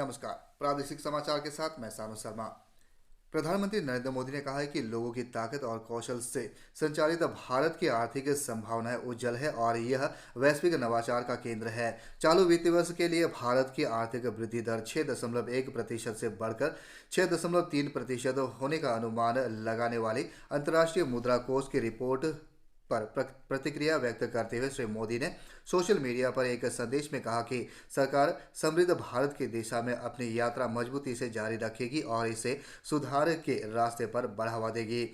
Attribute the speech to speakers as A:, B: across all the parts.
A: नमस्कार। प्रादेशिक समाचार के साथ मैं सानू शर्मा। प्रधानमंत्री नरेंद्र मोदी ने कहा है कि लोगों की ताकत और कौशल से संचालित भारत की आर्थिक संभावनाएं उज्जवल है और यह वैश्विक नवाचार का केंद्र है। चालू वित्तीय वर्ष के लिए भारत की आर्थिक वृद्धि दर 6.1% से बढ़कर 6.3% होने का अनुमान लगाने वाली अंतर्राष्ट्रीय मुद्रा कोष की रिपोर्ट पर प्रतिक्रिया व्यक्त करते हुए श्री मोदी ने सोशल मीडिया पर एक संदेश में कहा कि सरकार समृद्ध भारत की दिशा में अपनी यात्रा मजबूती से जारी रखेगी और इसे सुधार के रास्ते पर बढ़ावा देगी।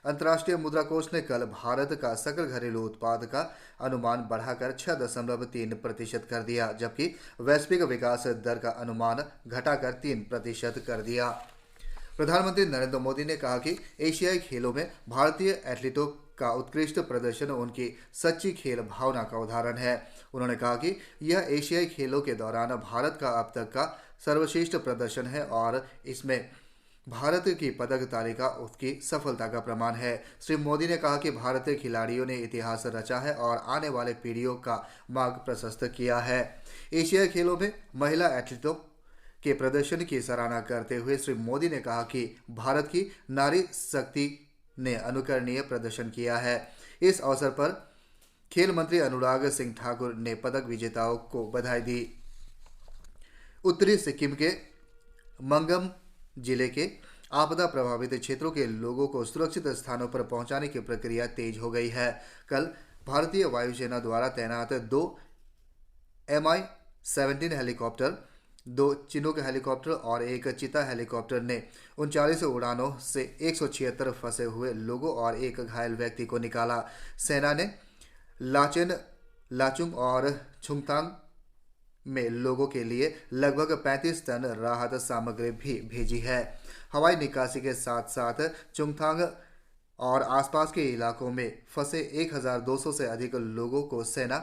A: अंतर्राष्ट्रीय मुद्रा कोष ने कल भारत का सकल घरेलू उत्पाद का अनुमान बढ़ाकर 6.3% कर दिया, जबकि वैश्विक विकास दर का अनुमान घटाकर 3% कर दिया। प्रधानमंत्री नरेंद्र मोदी ने कहा कि एशियाई खेलों में भारतीय एथलीटों का उत्कृष्ट प्रदर्शन उनकी सच्ची खेल भावना का उदाहरण है। उन्होंने कहा कि यह एशियाई खेलों के दौरान भारत का अब तक का सर्वश्रेष्ठ प्रदर्शन है और इसमें भारत की पदक तालिका उसकी सफलता का प्रमाण है। श्री मोदी ने कहा कि भारतीय खिलाड़ियों ने इतिहास रचा है और आने वाले पीढ़ियों का मार्ग प्रशस्त किया है। एशियाई खेलों में महिला एथलीटों के प्रदर्शन की सराहना करते हुए श्री मोदी ने कहा कि भारत की नारी शक्ति ने अनुकरणीय प्रदर्शन किया है। इस अवसर पर खेल मंत्री अनुराग सिंह ठाकुर ने पदक विजेताओं को बधाई दी। उत्तरी सिक्किम के मंगम जिले के आपदा प्रभावित क्षेत्रों के लोगों को सुरक्षित स्थानों पर पहुंचाने की प्रक्रिया तेज हो गई है। कल भारतीय वायुसेना द्वारा तैनात 2 Mi-17 हेलीकॉप्टर, 2 चिनूक हेलीकॉप्टर और 1 चीता हेलीकॉप्टर ने 39 उड़ानों से 176 फंसे हुए लोगों और 1 घायल व्यक्ति को निकाला। सेना ने लाचेन, लाचुंग और छुंगतांग में लोगों के लिए लगभग 35 टन राहत सामग्री भी भेजी है। हवाई निकासी के साथ साथ चुंगथांग और आसपास के इलाकों में फंसे 1200 से अधिक लोगों को सेना,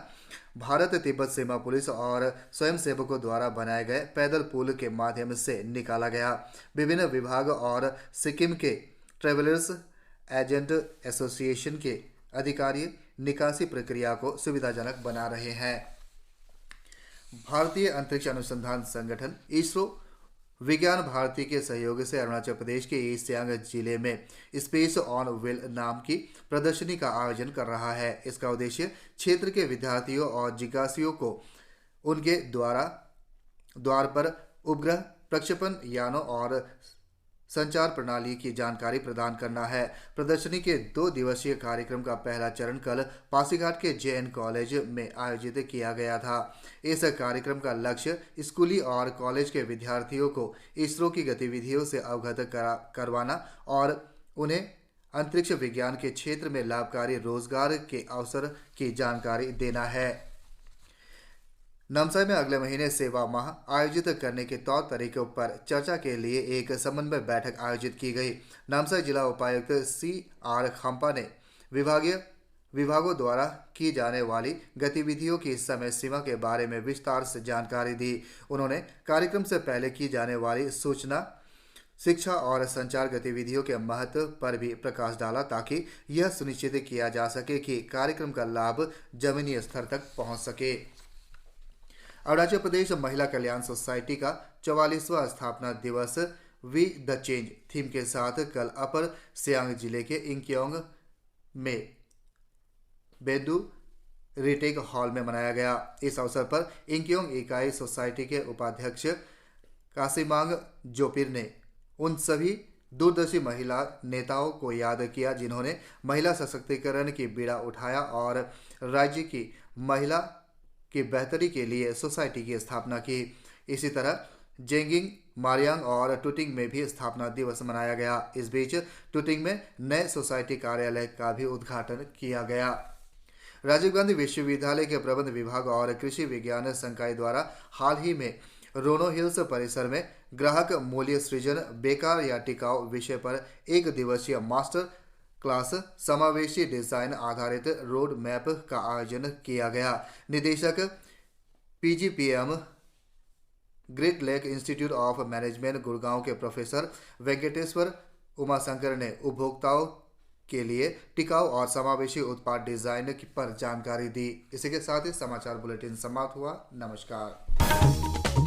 A: भारत तिब्बत सीमा पुलिस और स्वयंसेवकों द्वारा बनाए गए पैदल पुल के माध्यम से निकाला गया। विभिन्न विभाग और सिक्किम के ट्रैवलर्स एजेंट एसोसिएशन के अधिकारी निकासी प्रक्रिया को सुविधाजनक बना रहे हैं। भारतीय अंतरिक्ष अनुसंधान संगठन इसरो विज्ञान भारती के सहयोग से अरुणाचल प्रदेश के ईस्ट सियांग जिले में स्पेस ऑन व्हील नाम की प्रदर्शनी का आयोजन कर रहा है। इसका उद्देश्य क्षेत्र के विद्यार्थियों और जिज्ञासुओं को उनके द्वार पर उपग्रह प्रक्षेपण यानों और संचार प्रणाली की जानकारी प्रदान करना है। प्रदर्शनी के 2 दिवसीय कार्यक्रम का पहला चरण कल पासीघाट के JN कॉलेज में आयोजित किया गया था। इस कार्यक्रम का लक्ष्य स्कूली और कॉलेज के विद्यार्थियों को इसरो की गतिविधियों से अवगत करवाना और उन्हें अंतरिक्ष विज्ञान के क्षेत्र में लाभकारी रोजगार के अवसर की जानकारी देना है। नामसाई में अगले महीने सेवा माह आयोजित करने के तौर तरीकों पर चर्चा के लिए एक समन्वय बैठक आयोजित की गई। नामसाई जिला उपायुक्त CR खम्पा ने विभागों द्वारा की जाने वाली गतिविधियों की समय सीमा के बारे में विस्तार से जानकारी दी। उन्होंने कार्यक्रम से पहले की जाने वाली सूचना, शिक्षा और संचार गतिविधियों के महत्व पर भी प्रकाश डाला ताकि यह सुनिश्चित किया जा सके कि कार्यक्रम का लाभ जमीनी स्तर तक पहुंच सके। अरुणाचल प्रदेश महिला कल्याण सोसाइटी का 44वां स्थापना दिवस वी द चेंज थीम के साथ कल अपर सियांग जिले के इंकियोंग में बेदू रिटेक हॉल में मनाया गया। इस अवसर पर इंकियोंग इकाई सोसाइटी के उपाध्यक्ष कासिमांग जोपिर ने उन सभी दूरदर्शी महिला नेताओं को याद किया जिन्होंने महिला सशक्तिकरण की बीड़ा उठाया और राज्य की महिला की बेहतरी के लिए सोसाइटी की स्थापना की। इसी तरह जेंगिंग, मारियांग और टुटिंग में भी स्थापना दिवस मनाया गया। इस बीच टुटिंग में नए सोसाइटी कार्यालय का भी उद्घाटन किया गया। राजीव गांधी विश्वविद्यालय के प्रबंध विभाग और कृषि विज्ञान संकाय द्वारा हाल ही में रोनो हिल्स परिसर में ग्राहक मूल्य सृजन, बेकार या टिकाऊ विषय पर 1 दिवसीय मास्टर क्लास समावेशी डिजाइन आधारित रोड मैप का आयोजन किया गया। निदेशक PGPM great lake institute of management Gurgaon के प्रोफेसर वेंकटेश्वर उमाशंकर ने उपभोक्ताओं के लिए टिकाऊ और समावेशी उत्पाद डिजाइन पर जानकारी दी। इसी के साथ ही समाचार बुलेटिन समाप्त हुआ। नमस्कार।